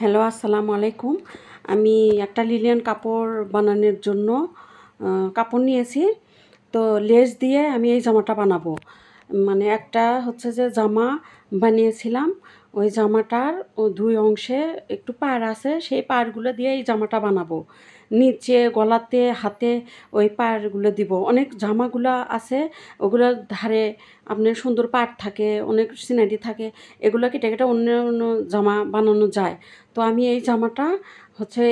Hello, আসসালামু আলাইকুম। আমি একটা লিনেন কাপড় বানানোর জন্য কাপড় নিয়েছি। তো লেস দিয়ে আমি এই জামাটা বানাবো। মানে একটা হচ্ছে যে জামা বানিয়েছিলাম। ওই জামাটার ২ অংশে একটু পাড় আছে, সেই পাড়গুলো দিয়ে এই জামাটা বানাবো। নিচে গলাতে, হাতে ওই পাড়গুলো দিব। অনেক জামাগুলা আছে, ওগুলোর ধারে আপনার সুন্দর পাড় থাকে, অনেক সিনারি থাকে। এগুলো কেটে কেটে অন্য অন্য জামা বানানো যায়। তো আমি এই জামাটা হচ্ছে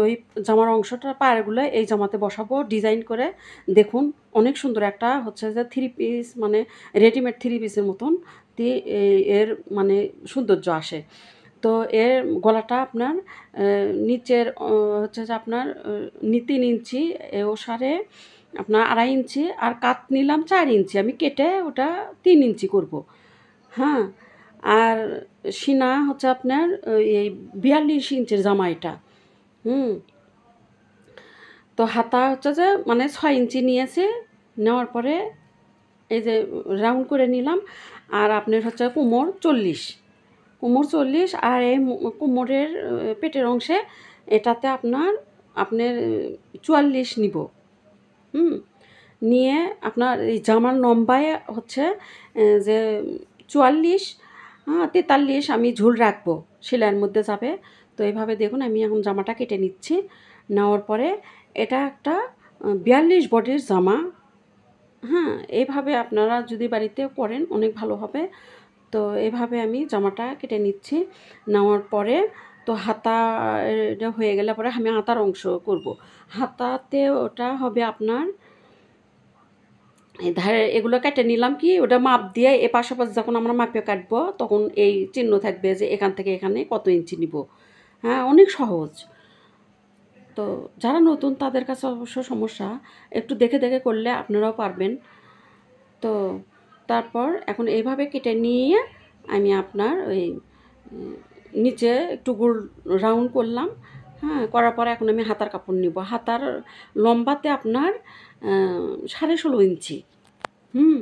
ওই জামার অংশটা পাড়গুলো এই জামাতে বসাবো ডিজাইন করে। দেখুন অনেক সুন্দর একটা হচ্ছে যে 3 পিস, মানে রেডিমেড 3 পিসের মতন এর মানে সৌন্দর্য আসে। তো এর গলাটা আপনার নিচের হচ্ছে যে আপনার ৩ ইঞ্চি, ওসারে আপনার ২.৫ ইঞ্চি, আর কাত নিলাম ৪ ইঞ্চি। আমি কেটে ওটা ৩ ইঞ্চি করব। হ্যাঁ, আর সিনা হচ্ছে আপনার এই ৪২ ইঞ্চির জামা এটা। হুম। তো হাতা হচ্ছে যে মানে ৬ ইঞ্চি নিয়েছি। নেওয়ার পরে এই যে রাউন্ড করে নিলাম। আর আপনার হচ্ছে কোমর ৪০, আর এই কোমরের পেটের অংশে এটাতে আপনার ৪৪ নিব। হুম। নিয়ে আপনার এই জামার লম্বায় হচ্ছে যে ৪৪, ৪৩ আমি ঝুল রাখবো, সেলাইয়ের মধ্যে যাবে। তো এইভাবে দেখুন আমি এখন জামাটা কেটে নিচ্ছি। নেওয়ার পরে এটা একটা ৪২ বডির জামা। হ্যাঁ, এইভাবে আপনারা যদি বাড়িতে করেন অনেক ভালো হবে। তো এভাবে আমি জামাটা কেটে নিচ্ছি। নেওয়ার পরে তো হাতা এটা হয়ে গেলে পরে আমি হাতার অংশ করব। হাতাতে ওটা হবে আপনার এই ধারে এগুলো কেটে নিলাম, কি ওটা মাপ দিয়ে এপাশ ওপাশ যখন আমরা মাপে কাটবো তখন এই চিহ্ন থাকবে যে এখান থেকে এখানে কত ইঞ্চি নিব। হ্যাঁ, অনেক সহজ। তো যারা নতুন তাদের কাছে অবশ্য সমস্যা, একটু দেখে দেখে করলে আপনারাও পারবেন। তো তারপর এখন এইভাবে কেটে নিয়ে আমি আপনার ওই নিচে একটু গোল রাউন্ড করলাম। হ্যাঁ, করার পরে এখন আমি হাতার কাপড় নিব। হাতার লম্বাতে আপনার 16.5 ইঞ্চি। হুম।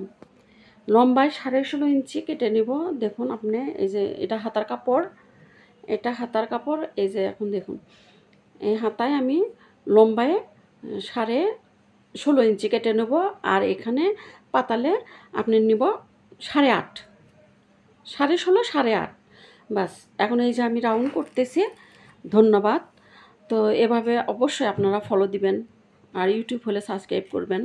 লম্বায় 16.5 ইঞ্চি কেটে নিব। দেখুন আপনি এই যে এটা হাতার কাপড়, এই যে এখন দেখুন এই হাতায় আমি লম্বায় 16.5 ইঞ্চি কেটে নেব। আর এখানে পাতালে আপনি নিব 8.5, 16.5, 8.5। বাস, এখন এই যে আমি রাউন্ড করতেছি। ধন্যবাদ। তো এভাবে অবশ্যই আপনারা ফলো দিবেন, আর ইউটিউব হলে সাবস্ক্রাইব করবেন।